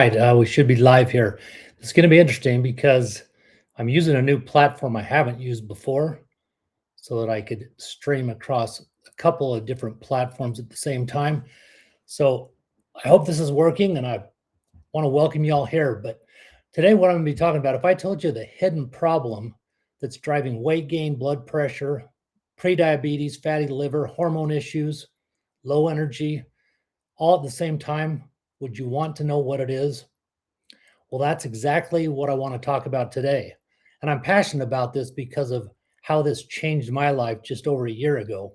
Right, we should be live here. It's going to be interesting because I'm using a new platform I haven't used before so that I could stream across a couple of different platforms at the same time. So I hope this is working and I want to welcome you all here. But today, what I'm going to be talking about, if I told you the hidden problem that's driving weight gain, blood pressure, prediabetes, fatty liver, hormone issues, low energy, all at the same time, would you want to know what it is? Well, that's exactly what I want to talk about today. And I'm passionate about this because of how this changed my life just over a year ago.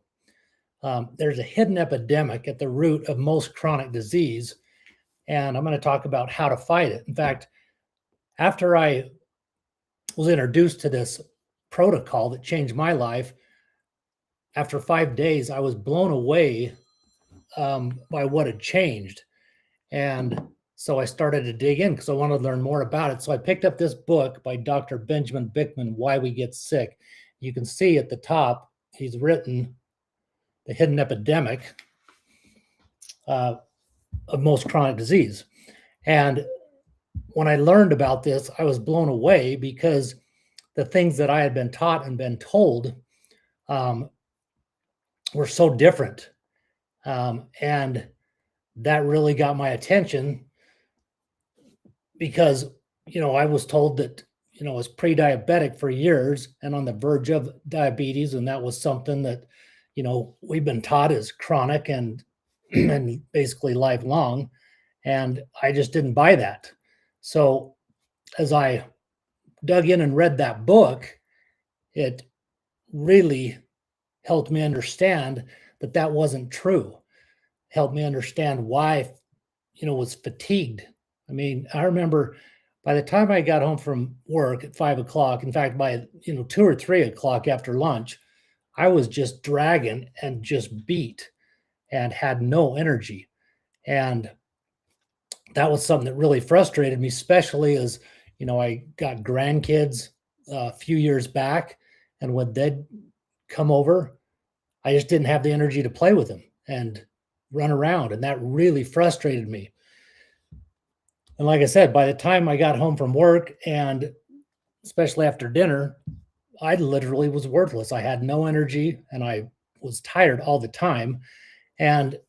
There's a hidden epidemic at the root of most chronic disease, and I'm going to talk about how to fight it. In fact, after I was introduced to this protocol that changed my life, after 5 days, I was blown away by what had changed. And so I started to dig in because I wanted to learn more about it. So I picked up this book by Dr. Benjamin Bikman, Why We Get Sick. You can see at the top, he's written The Hidden Epidemic of Most Chronic Disease. And when I learned about this, I was blown away because the things that I had been taught and been told um, were so different. And that really got my attention because I was told that I was pre-diabetic for years and on the verge of diabetes, and that was something that we've been taught is chronic and and basically lifelong, and I just didn't buy that. So as I dug in and read that book, it really helped me understand that that wasn't true. Helped me understand why was fatigued. I mean, I remember by the time I got home from work at 5 o'clock, in fact, by 2 or 3 o'clock after lunch, I was just dragging and just beat and had no energy. And that was something that really frustrated me, especially as I got grandkids a few years back, and when they'd come over, I just didn't have the energy to play with them and run around, and that really frustrated me. And like I said, by the time I got home from work and especially after dinner, I literally was worthless. I had no energy and I was tired all the time and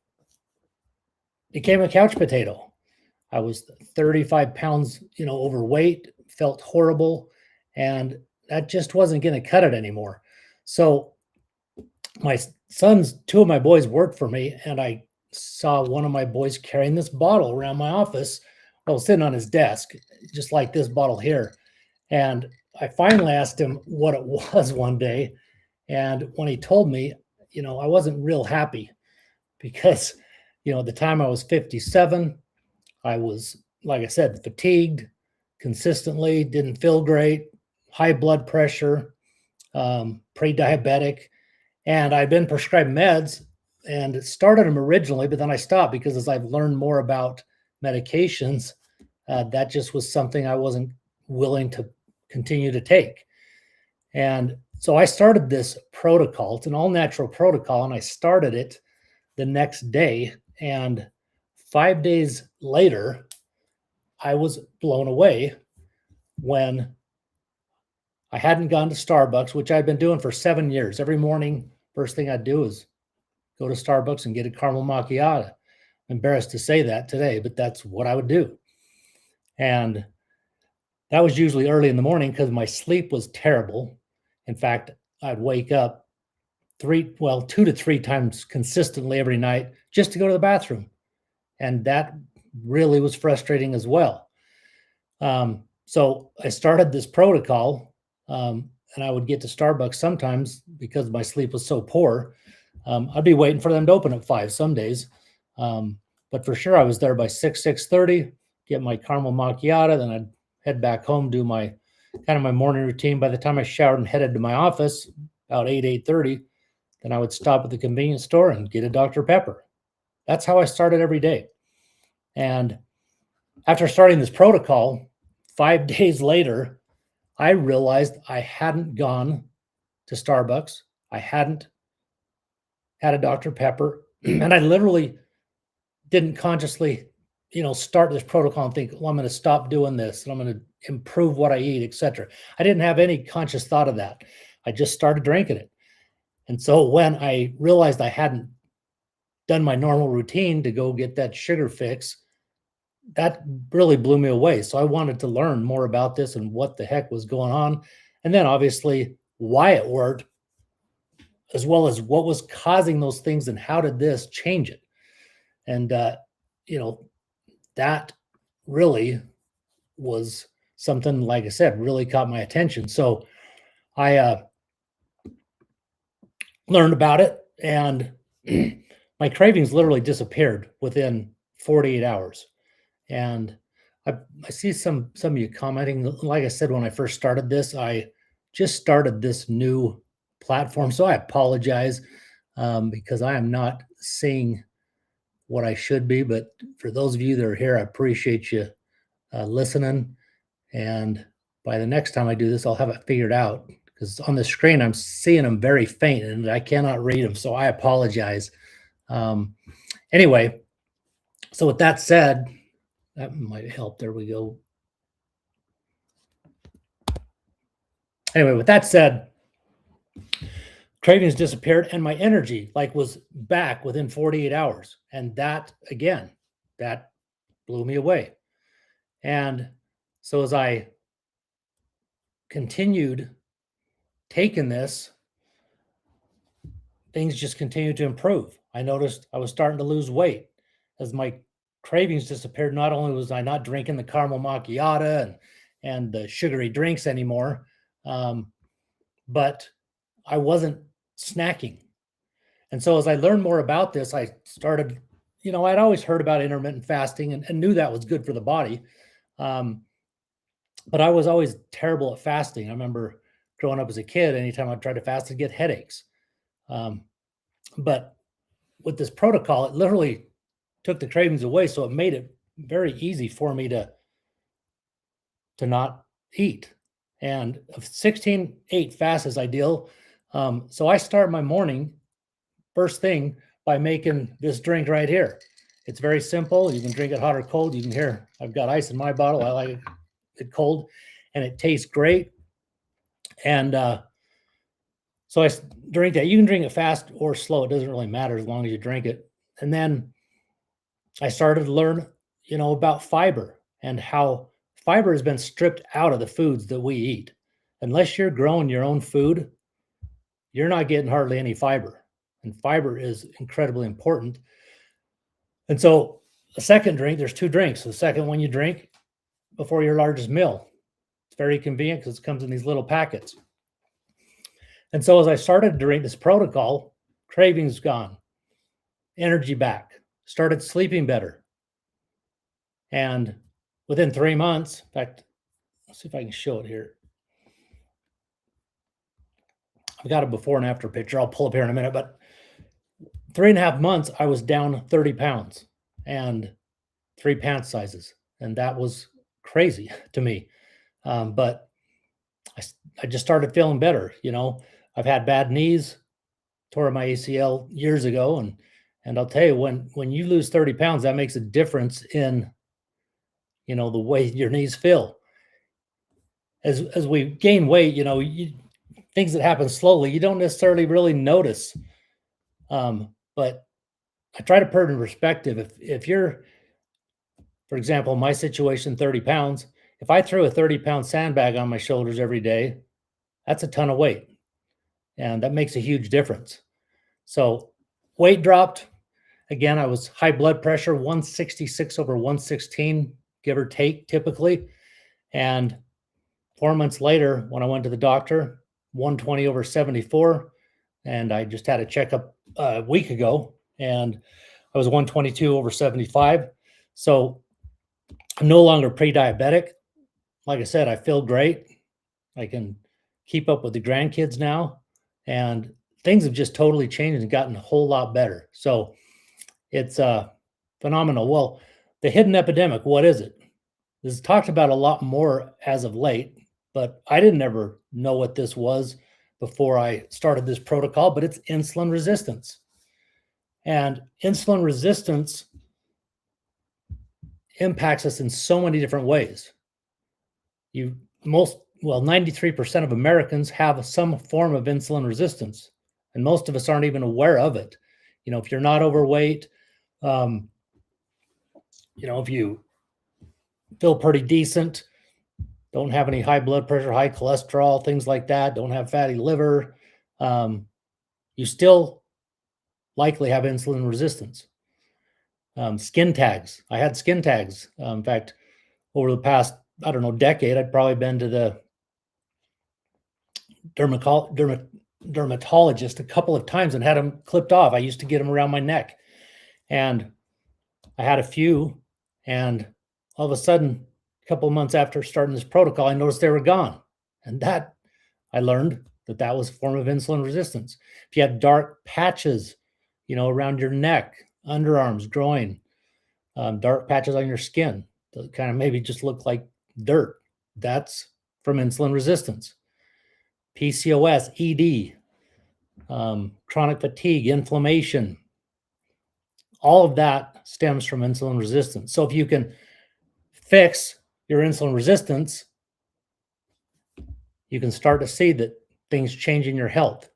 became a couch potato. I was 35 pounds, overweight, felt horrible, and that just wasn't going to cut it anymore. So my sons, two of my boys worked for me, and I saw one of my boys carrying this bottle around my office. Well, sitting on his desk, just like this bottle here. And I finally asked him what it was one day. And when he told me, I wasn't real happy because, at the time I was 57. I was, like I said, fatigued consistently, didn't feel great, high blood pressure, pre-diabetic. And I'd been prescribed meds and started them originally, but then I stopped because as I've learned more about medications, that just was something I wasn't willing to continue to take. And so I started this protocol. It's an all natural protocol, and I started it the next day. And 5 days later, I was blown away when I hadn't gone to Starbucks, which I'd been doing for 7 years. Every morning, first thing I'd do is go to Starbucks and get a caramel macchiato. I'm embarrassed to say that today, but that's what I would do. And that was usually early in the morning because my sleep was terrible. In fact, I'd wake up 2 to 3 times consistently every night just to go to the bathroom. And that really was frustrating as well. So I started this protocol, and I would get to Starbucks sometimes because my sleep was so poor. I'd be waiting for them to open at 5 some days. But for sure, I was there by 6:30, get my caramel macchiato, then I'd head back home, do my morning routine. By the time I showered and headed to my office, about 8:30, then I would stop at the convenience store and get a Dr. Pepper. That's how I started every day. And after starting this protocol, 5 days later, I realized I hadn't gone to Starbucks. I hadn't had a Dr. Pepper, and I literally didn't consciously start this protocol and think, well, I'm going to stop doing this and I'm going to improve what I eat, etc. I didn't have any conscious thought of that. I just started drinking it. And so when I realized I hadn't done my normal routine to go get that sugar fix, that really blew me away. So I wanted to learn more about this and what the heck was going on. And then obviously why it worked, as well as what was causing those things and how did this change it. And, that really was something, like I said, really caught my attention. So I learned about it, and my cravings literally disappeared within 48 hours. And I see some of you commenting. Like I said, when I first started this, I just started this new platform, so I apologize because I am not seeing what I should be. But for those of you that are here, I appreciate you listening. And by the next time I do this, I'll have it figured out, because on the screen I'm seeing them very faint and I cannot read them. So I apologize. Anyway, so with that said, that might help. There we go. Anyway, with that said, cravings disappeared and my energy was back within 48 hours. And that, again, that blew me away. And so as I continued taking this, things just continued to improve. I noticed I was starting to lose weight as my cravings disappeared. Not only was I not drinking the caramel macchiato and the sugary drinks anymore, but I wasn't snacking. And so as I learned more about this, I started, I'd always heard about intermittent fasting and knew that was good for the body. But I was always terrible at fasting. I remember growing up as a kid, anytime I tried to fast, I'd get headaches. But with this protocol, it literally took the cravings away. So it made it very easy for me to not eat. And a 16-8 fast is ideal. So I start my morning first thing by making this drink right here. It's very simple. You can drink it hot or cold. You can hear I've got ice in my bottle. I like it cold, and it tastes great. And so I drink that. You can drink it fast or slow. It doesn't really matter as long as you drink it. And then I started to learn, about fiber and how fiber has been stripped out of the foods that we eat. Unless you're growing your own food, you're not getting hardly any fiber. And fiber is incredibly important. And so the second drink, there's two drinks. The second one you drink before your largest meal. It's very convenient because it comes in these little packets. And so as I started to drink this protocol, cravings gone, energy back, started sleeping better. And within 3 months, in fact, let's see if I can show it here. I've got a before and after picture. I'll pull up here in a minute, but 3.5 months, I was down 30 pounds and 3 pant sizes. And that was crazy to me. But I just started feeling better. I've had bad knees, tore my ACL years ago. And I'll tell you, when you lose 30 pounds, that makes a difference in, the way your knees feel. As we gain weight, things that happen slowly, you don't necessarily really notice. But I try to put it in perspective. If you're, for example, my situation, 30 pounds, if I threw a 30-pound sandbag on my shoulders every day, that's a ton of weight. And that makes a huge difference. So weight dropped. Again, I was high blood pressure, 166 over 116, give or take, typically. And 4 months later, when I went to the doctor, 120 over 74. And I just had a checkup a week ago, and I was 122 over 75. So I'm no longer pre-diabetic. Like I said, I feel great. I can keep up with the grandkids now, and things have just totally changed and gotten a whole lot better. So it's phenomenal. Well, the hidden epidemic, what is it? This is talked about a lot more as of late, but I didn't ever know what this was before I started this protocol, but it's insulin resistance. And insulin resistance impacts us in so many different ways. 93% of Americans have some form of insulin resistance, and most of us aren't even aware of it. If you're not overweight, um, if you feel pretty decent, don't have any high blood pressure, high cholesterol, things like that, don't have fatty liver, you still likely have insulin resistance. Skin tags. I had skin tags. In fact, over the past, I don't know, decade, I'd probably been to the dermatologist a couple of times and had them clipped off. I used to get them around my neck, and I had a few, and all of a sudden, a couple of months after starting this protocol, I noticed they were gone. And that I learned that was a form of insulin resistance. If you have dark patches, around your neck, underarms, groin, dark patches on your skin that kind of maybe just look like dirt, that's from insulin resistance. PCOS, ED, chronic fatigue, inflammation, all of that stems from insulin resistance. So if you can fix your insulin resistance, you can start to see that things change in your health.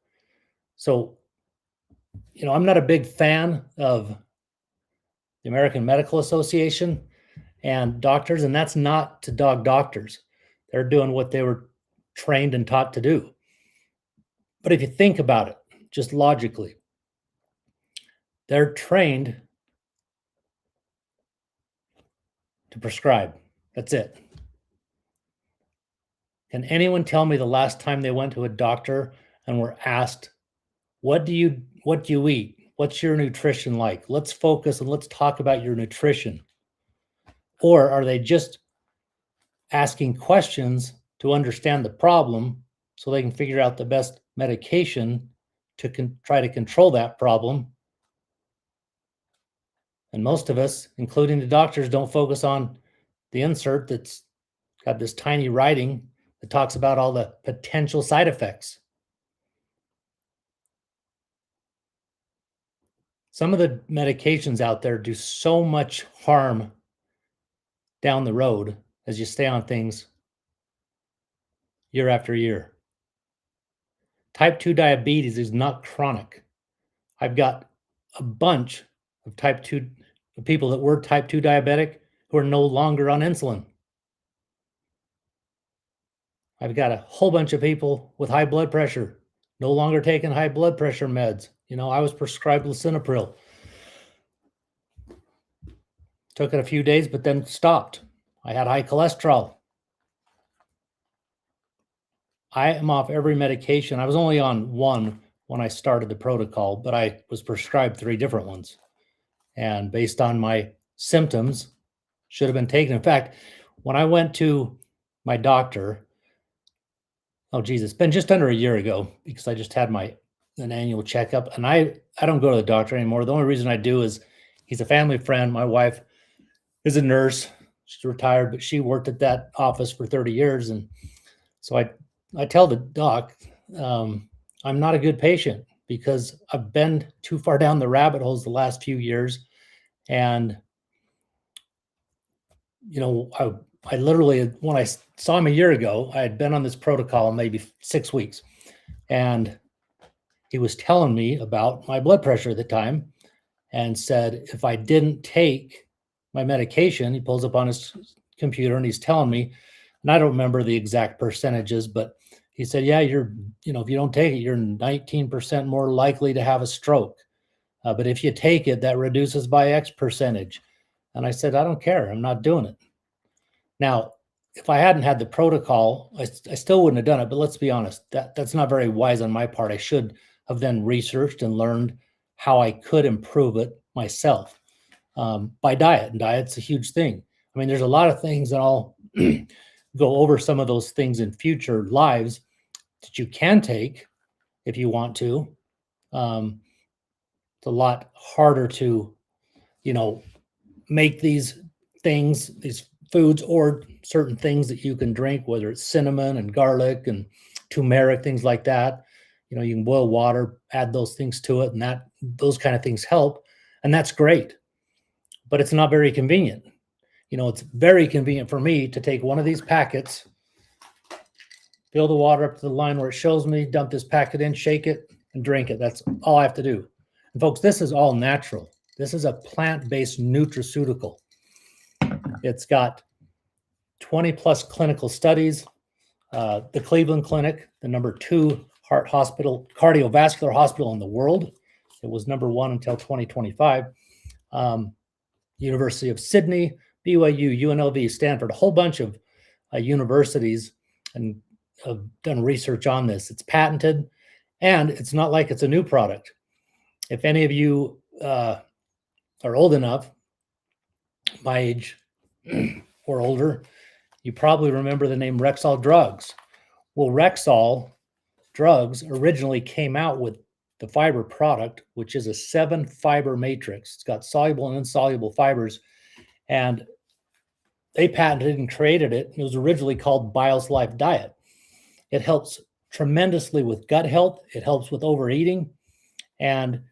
So, I'm not a big fan of the American Medical Association and doctors, and that's not to dog doctors. They're doing what they were trained and taught to do. But if you think about it, just logically, they're trained to prescribe. That's it. Can anyone tell me the last time they went to a doctor and were asked, what do you eat? What's your nutrition like? Let's focus and let's talk about your nutrition. Or are they just asking questions to understand the problem so they can figure out the best medication to try to control that problem? And most of us, including the doctors, don't focus on the insert that's got this tiny writing that talks about all the potential side effects. Some of the medications out there do so much harm down the road as you stay on things year after year. Type 2 diabetes is not chronic. I've got a bunch of type 2 people that were type 2 diabetic who are no longer on insulin. I've got a whole bunch of people with high blood pressure, no longer taking high blood pressure meds. I was prescribed lisinopril. Took it a few days, but then stopped. I had high cholesterol. I am off every medication. I was only on one when I started the protocol, but I was prescribed 3 different ones. And based on my symptoms, should have been taken. In fact, when I went to my doctor, it's been just under a year ago because I just had an annual checkup, and I don't go to the doctor anymore. The only reason I do is he's a family friend. My wife is a nurse. She's retired, but she worked at that office for 30 years. And so I tell the doc, I'm not a good patient because I've been too far down the rabbit holes the last few years. And, I literally, when I saw him a year ago, I had been on this protocol maybe 6 weeks. And he was telling me about my blood pressure at the time and said, if I didn't take my medication, he pulls up on his computer and he's telling me, and I don't remember the exact percentages, but he said, yeah, if you don't take it, you're 19% more likely to have a stroke. But if you take it, that reduces by X percentage. And I said, I don't care. I'm not doing it. Now, if I hadn't had the protocol, I still wouldn't have done it. But let's be honest, that's not very wise on my part. I should have then researched and learned how I could improve it myself by diet. And diet's a huge thing. I mean, there's a lot of things, and I'll go over some of those things in future lives that you can take if you want to. It's a lot harder to, make these things, these foods, or certain things that you can drink, whether it's cinnamon and garlic and turmeric, things like that. You can boil water, add those things to it, and those kind of things help. And that's great, but it's not very convenient. it's very convenient for me to take one of these packets, fill the water up to the line where it shows me, dump this packet in, shake it, and drink it. That's all I have to do. And folks, this is all natural. This is a plant-based nutraceutical. It's got 20 plus clinical studies. The Cleveland Clinic, the #2 heart hospital, cardiovascular hospital in the world. It was #1 until 2025. University of Sydney, BYU, UNLV, Stanford, a whole bunch of universities and have done research on this. It's patented, and it's not like it's a new product. If any of you are old enough, my age or older, you probably remember the name Rexall drugs. Well, Rexall drugs originally came out with the fiber product, which is a 7-fiber matrix. It's got soluble and insoluble fibers, and they patented and created it. It was originally called BioSlife Diet. It helps tremendously with gut health. It helps with overeating. And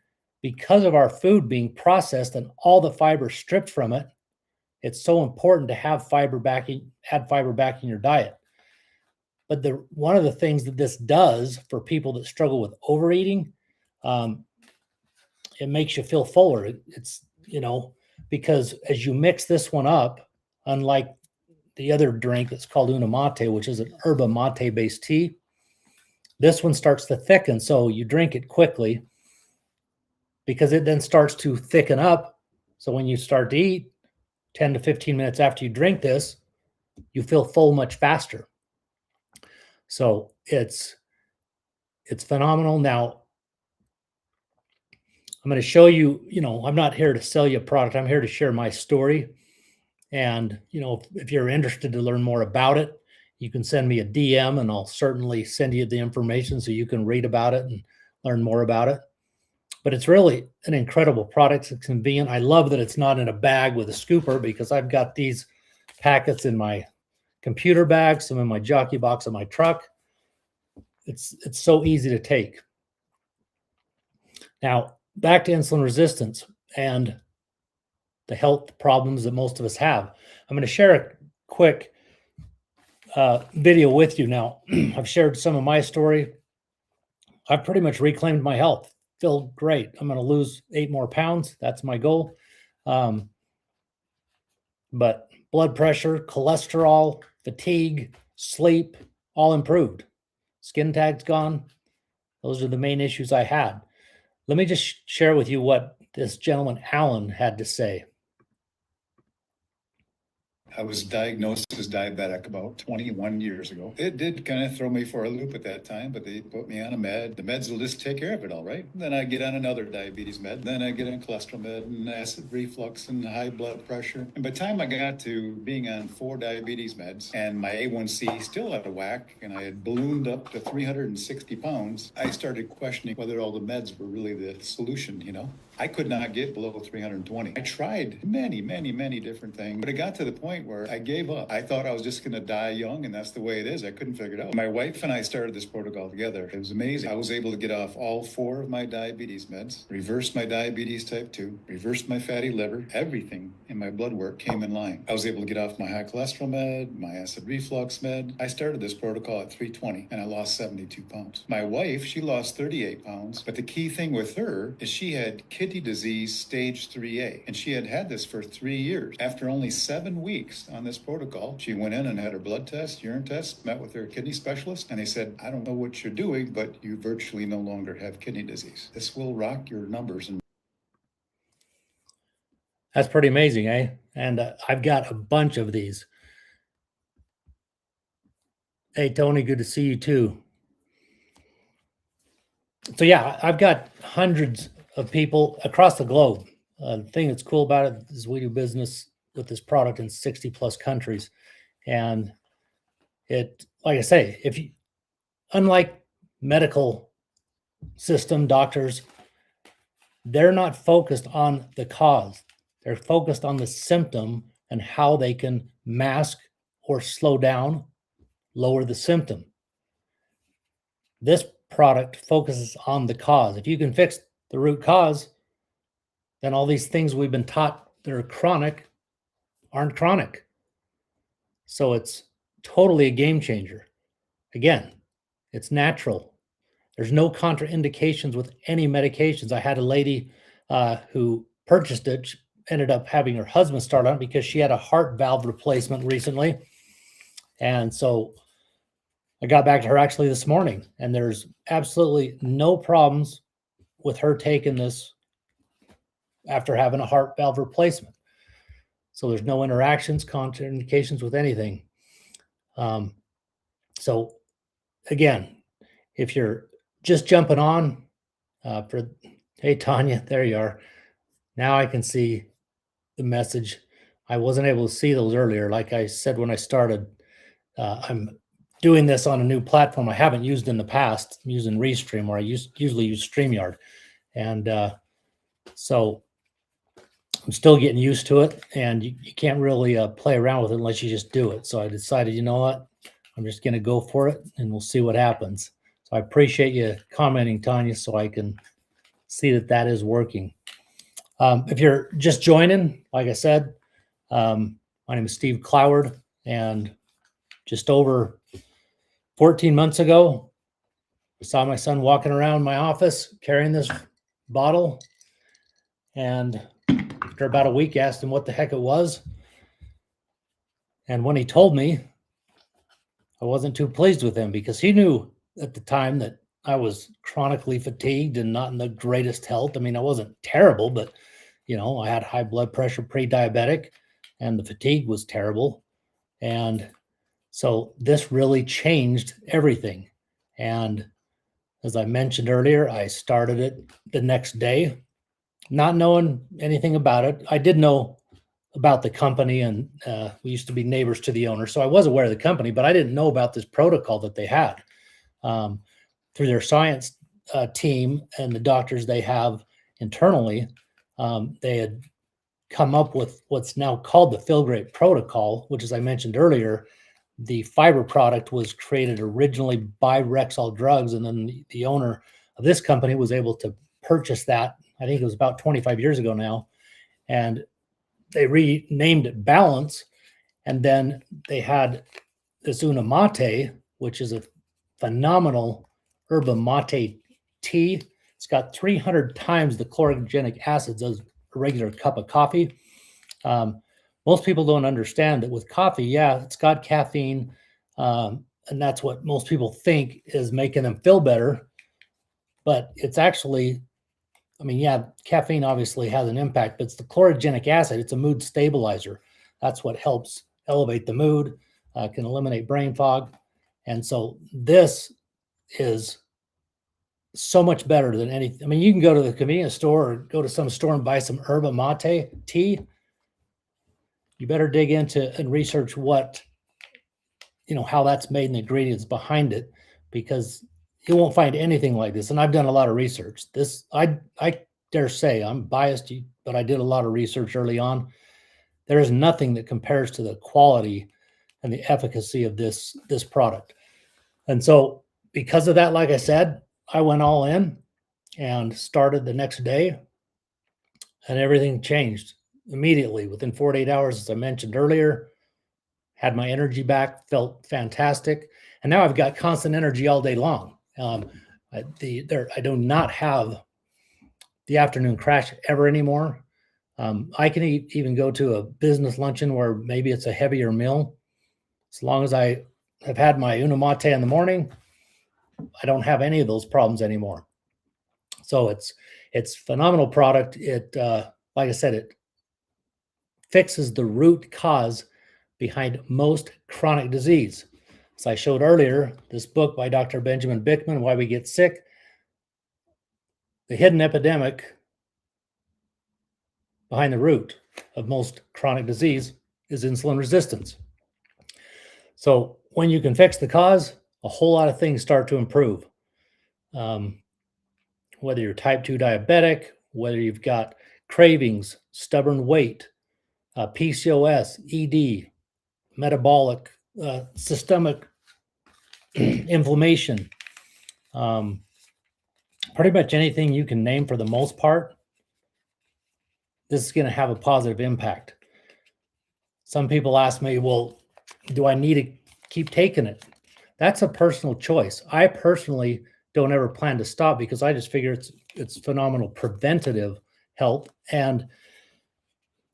because of our food being processed and all the fiber stripped from it, it's so important to have add fiber back in your diet. But one of the things that this does for people that struggle with overeating, it makes you feel fuller. It's, because as you mix this one up, unlike the other drink that's called Una Mate, which is an yerba mate based tea, this one starts to thicken. So you drink it quickly because it then starts to thicken up. So when you start to eat, 10 to 15 minutes after you drink this, you feel full much faster. So it's phenomenal. Now, I'm going to show you, I'm not here to sell you a product. I'm here to share my story. And, if you're interested to learn more about it, you can send me a DM and I'll certainly send you the information so you can read about it and learn more about it. But it's really an incredible product. It's convenient. I love that it's not in a bag with a scooper, because I've got these packets in my computer bag, some in my jockey box of my truck. It's so easy to take. Now, back to insulin resistance and the health problems that most of us have. I'm going to share a quick video with you now. I've shared some of my story. I've pretty much reclaimed my health. Feel great. I'm going to lose 8 more pounds. That's my goal. But blood pressure, cholesterol, fatigue, sleep, all improved. Skin tag's gone. Those are the main issues I had. Let me just share with you what this gentleman, Alan, had to say. I was diagnosed as diabetic about 21 years ago. It did kind of throw me for a loop at that time, but they put me on a med. The meds will just take care of it, all right. Then I get on another diabetes med. Then I get on cholesterol med and acid reflux and high blood pressure. And by the time I got to being on 4 diabetes meds and my A1C still out of whack, and I had ballooned up to 360 pounds, I started questioning whether all the meds were really the solution, I could not get below 320. I tried many, many, many different things, but it got to the point where I gave up. I thought I was just going to die young, and that's the way it is. I couldn't figure it out. My wife and I started this protocol together. It was amazing. I was able to get off all 4 of my diabetes meds, reverse my diabetes type 2, reverse my fatty liver. Everything in my blood work came in line. I was able to get off my high cholesterol med, my acid reflux med. I started this protocol at 320, and I lost 72 pounds. My wife, she lost 38 pounds, but the key thing with her is she had kidney disease stage 3A, and she had had this for 3 years. After only 7 weeks on this protocol, she went in and had her blood test, urine test, met with her kidney specialist, and they said, I don't know what you're doing, but you virtually no longer have kidney disease. This will rock your numbers. That's pretty amazing, eh? And I've got a bunch of these. Hey, Tony, good to see you too. So yeah, I've got hundreds of people across the globe. The thing that's cool about it is we do business with this product in 60 plus countries. And it, like I say, unlike medical system doctors, they're not focused on the cause. They're focused on the symptom and how they can mask or slow down, lower the symptom. This product focuses on the cause. If you can fix the root cause, then all these things we've been taught that are chronic aren't chronic. So it's totally a game changer. Again, it's natural. There's no contraindications with any medications. I had a lady who purchased it, she ended up having her husband start on it because she had a heart valve replacement recently. And so I got back to her actually this morning, and there's absolutely no problems with her taking this after having a heart valve replacement. So there's no interactions, contraindications with anything. So again, if you're just jumping on hey, Tanya, there you are. Now I can see the message. I wasn't able to see those earlier. Like I said when I started, I'm doing this on a new platform I haven't used in the past. I'm using Restream, where I usually use StreamYard. And so I'm still getting used to it, and you can't really play around with it unless you just do it. So I decided, you know what? I'm just going to go for it, and we'll see what happens. So I appreciate you commenting, Tanya, so I can see that that is working. If you're just joining, like I said, my name is Steve Cloward, and just over 14 months ago, I saw my son walking around my office carrying this bottle, and after about a week, asked him what the heck it was. And when he told me, I wasn't too pleased with him because he knew at the time that I was chronically fatigued and not in the greatest health. I mean, I wasn't terrible, but I had high blood pressure, pre-diabetic, and the fatigue was terrible. And so this really changed everything. And as I mentioned earlier, I started it the next day, not knowing anything about it. I did know about the company, and we used to be neighbors to the owner. So I was aware of the company, but I didn't know about this protocol that they had. Through their science team and the doctors they have internally, they had come up with what's now called the Feel Great Protocol, which, as I mentioned earlier, the fiber product was created originally by Rexall Drugs, and then the owner of this company was able to purchase that. I think it was about 25 years ago now, and they renamed it Balance. And then they had this Unamate, which is a phenomenal yerba mate tea. It's got 300 times the chlorogenic acids as a regular cup of coffee. Most people don't understand that with coffee, yeah, it's got caffeine, and that's what most people think is making them feel better. But it's actually, yeah, caffeine obviously has an impact, but it's the chlorogenic acid. It's a mood stabilizer. That's what helps elevate the mood, can eliminate brain fog. And so this is so much better than anything. You can go to the convenience store or go to some store and buy some yerba mate tea. You better dig into and research what, how that's made and the ingredients behind it, because you won't find anything like this. And I've done a lot of research. This, I dare say, I'm biased, but I did a lot of research early on. There is nothing that compares to the quality and the efficacy of this product. And so because of that, like I said, I went all in and started the next day, and everything changed immediately within 48 hours, as I mentioned earlier. Had my energy back, felt fantastic, and now I've got constant energy all day long. I do not have the afternoon crash ever anymore. I can even go to a business luncheon where maybe it's a heavier meal. As long as I have had my Unamate in the morning, I don't have any of those problems anymore. So it's phenomenal product. It, like I said, it fixes the root cause behind most chronic disease. As I showed earlier, this book by Dr. Benjamin Bikman, Why We Get Sick, the hidden epidemic behind the root of most chronic disease is insulin resistance. So when you can fix the cause, a whole lot of things start to improve. Whether you're type 2 diabetic, whether you've got cravings, stubborn weight, PCOS, ED, metabolic, systemic inflammation, pretty much anything you can name for the most part, this is going to have a positive impact. Some people ask me, well, do I need to keep taking it? That's a personal choice. I personally don't ever plan to stop because I just figure it's phenomenal preventative health. And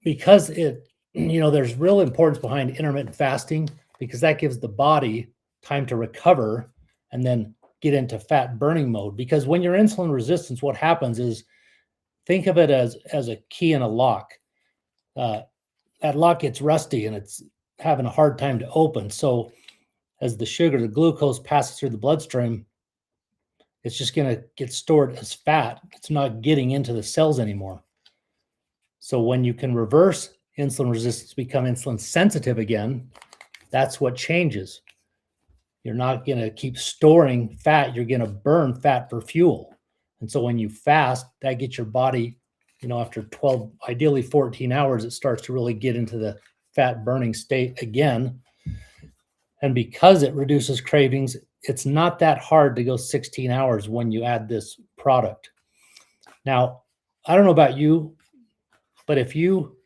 because there's real importance behind intermittent fasting because that gives the body time to recover and then get into fat burning mode. Because when you're insulin resistant, what happens is, think of it as a key in a lock. That lock gets rusty and it's having a hard time to open. So as the sugar, the glucose passes through the bloodstream, it's just going to get stored as fat. It's not getting into the cells anymore. So when you can reverse insulin resistance, become insulin sensitive again, that's what changes. You're not going to keep storing fat. You're going to burn fat for fuel. And so when you fast, that gets your body, after 12, ideally 14 hours, it starts to really get into the fat burning state again. And because it reduces cravings, it's not that hard to go 16 hours when you add this product. Now, I don't know about you, but if you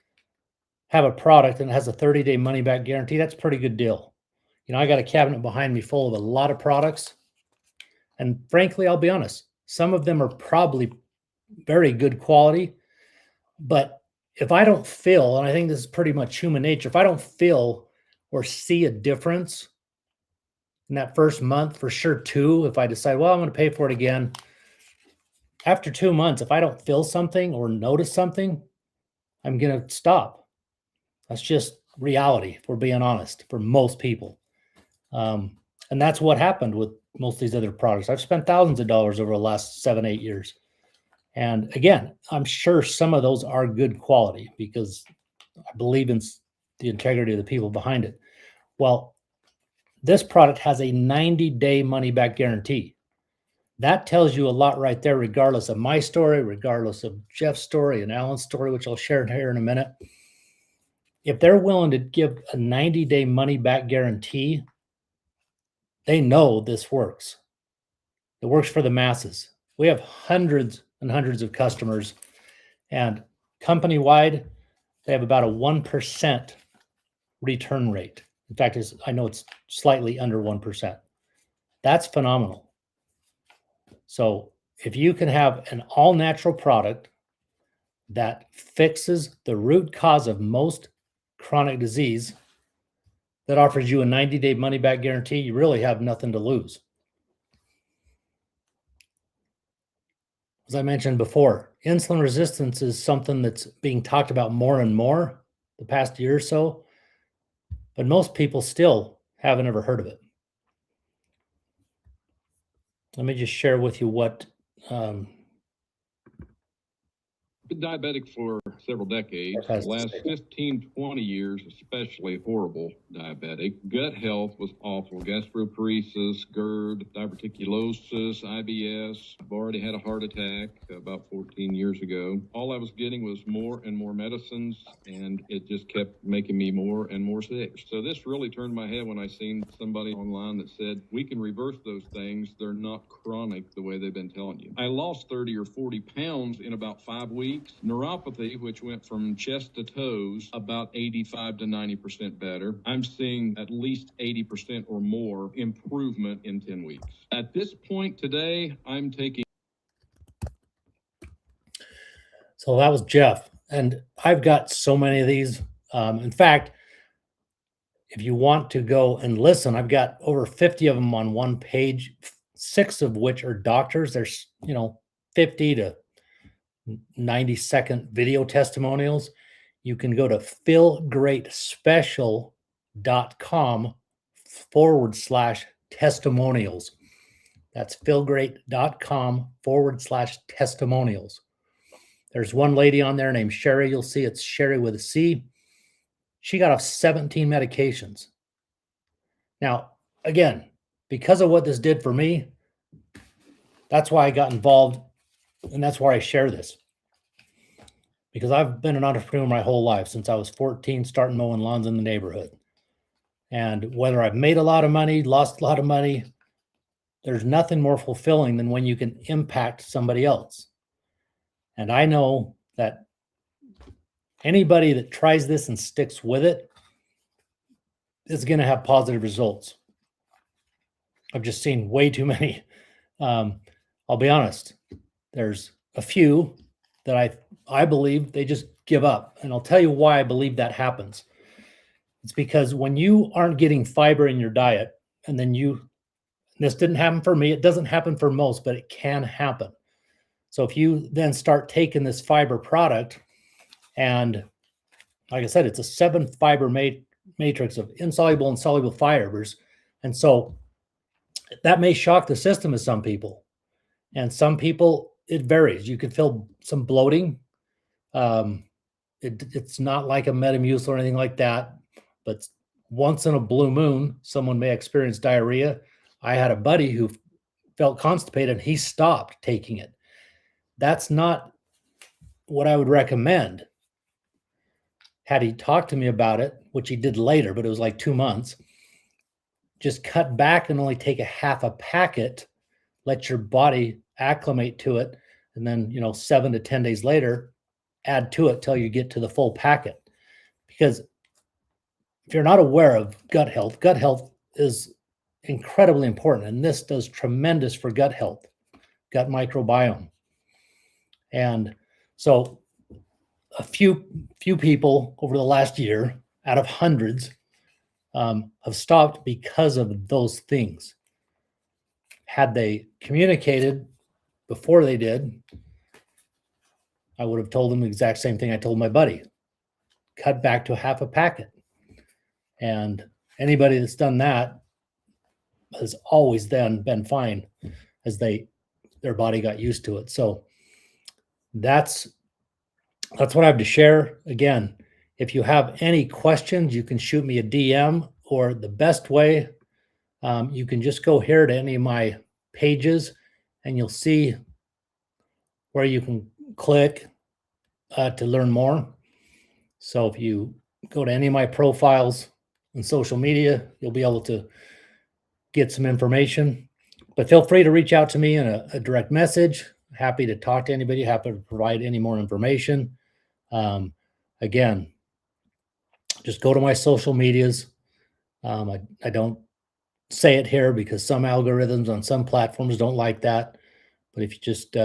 have a product and it has a 30-day money-back guarantee, that's a pretty good deal. I got a cabinet behind me full of a lot of products. And frankly, I'll be honest, some of them are probably very good quality. But if I don't feel, and I think this is pretty much human nature, if I don't feel or see a difference in that first month, for sure 2, if I decide, well, I'm going to pay for it again. After 2 months, if I don't feel something or notice something, I'm going to stop. That's just reality, if we're being honest, for most people. And that's what happened with most of these other products. I've spent thousands of dollars over the last 7-8 years. And again, I'm sure some of those are good quality because I believe in the integrity of the people behind it. Well, this product has a 90-day money-back guarantee. That tells you a lot right there, regardless of my story, regardless of Jeff's story and Alan's story, which I'll share here in a minute. If they're willing to give a 90-day money-back guarantee, they know this works. It works for the masses. We have hundreds and hundreds of customers, and company-wide, they have about a 1% return rate. In fact, I know it's slightly under 1%. That's phenomenal. So if you can have an all-natural product that fixes the root cause of most chronic disease, that offers you a 90-day money-back guarantee, you really have nothing to lose. As I mentioned before, insulin resistance is something that's being talked about more and more the past year or so, but most people still haven't ever heard of it. Let me just share with you what Been diabetic for several decades. The last 15, 20 years, especially horrible diabetic. Gut health was awful. Gastroparesis, GERD, diverticulosis, IBS. I've already had a heart attack about 14 years ago. All I was getting was more and more medicines, and it just kept making me more and more sick. So this really turned my head when I seen somebody online that said, we can reverse those things. They're not chronic the way they've been telling you. I lost 30 or 40 pounds in about 5 weeks. Neuropathy, which went from chest to toes, about 85 to 90% better. I'm seeing at least 80% or more improvement in 10 weeks. At this point today, I'm taking. So that was Jeff. And I've got so many of these. In fact, if you want to go and listen, I've got over 50 of them on one page, 6 of which are doctors. There's, 50 to 90-second video testimonials. You can go to feelgreatspecial.com/testimonials. That's feelgreat.com/testimonials. There's one lady on there named Sherry. You'll see it's Sherry with a C. She got off 17 medications. Now, again, because of what this did for me, that's why I got involved. And that's why I share this, because I've been an entrepreneur my whole life since I was 14, starting mowing lawns in the neighborhood. And whether I've made a lot of money, lost a lot of money, there's nothing more fulfilling than when you can impact somebody else. And I know that anybody that tries this and sticks with it, is going to have positive results. I've just seen way too many. I'll be honest. There's a few that I believe they just give up. And I'll tell you why I believe that happens. It's because when you aren't getting fiber in your diet, and then this didn't happen for me, it doesn't happen for most, but it can happen. So if you then start taking this fiber product, and like I said, it's a 7 fiber matrix of insoluble and soluble fibers. And so that may shock the system of some people. And some people, it varies. You could feel some bloating. It's not like a Metamucil or anything like that, but once in a blue moon, someone may experience diarrhea. I had a buddy who felt constipated and he stopped taking it. That's not what I would recommend. Had he talked to me about it, which he did later, but it was like 2 months, just cut back and only take a half a packet, let your body acclimate to it, and then 7 to 10 days later, add to it till you get to the full packet. Because if you're not aware of gut health is incredibly important, and this does tremendous for gut health, gut microbiome. And so a few people over the last year out of hundreds have stopped because of those things. Had they communicated before they did, I would have told them the exact same thing I told my buddy. Cut back to half a packet. And anybody that's done that has always then been fine as their body got used to it. So that's what I have to share. Again, if you have any questions, you can shoot me a DM, or the best way, you can just go here to any of my pages and you'll see where you can click to learn more. So if you go to any of my profiles on social media, you'll be able to get some information. But feel free to reach out to me in a direct message. Happy to talk to anybody, happy to provide any more information. Again, just go to my social medias. I don't say it here because some algorithms on some platforms don't like that. But if you just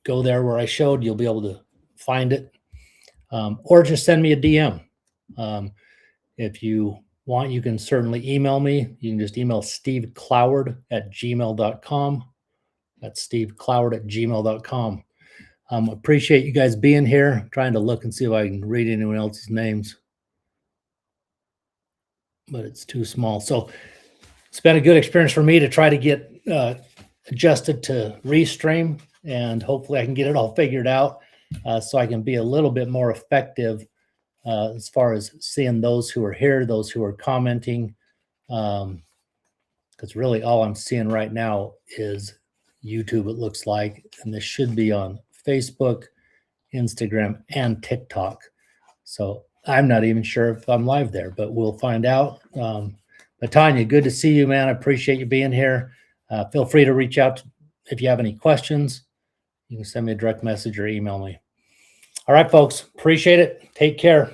go there where I showed, you'll be able to find it. Or just send me a DM. If you want, you can certainly email me. You can just email stevecloward@gmail.com. That's stevecloward@gmail.com. Appreciate you guys being here. I'm trying to look and see if I can read anyone else's names, but it's too small. So it's been a good experience for me to try to get adjusted to Restream, and hopefully I can get it all figured out so I can be a little bit more effective as far as seeing those who are here, those who are commenting, because really all I'm seeing right now is YouTube, it looks like, and this should be on Facebook, Instagram, and TikTok. So I'm not even sure if I'm live there, but we'll find out. But Tanya, good to see you, man. I appreciate you being here. Feel free to reach out if you have any questions. You can send me a direct message or email me. All right, folks. Appreciate it. Take care.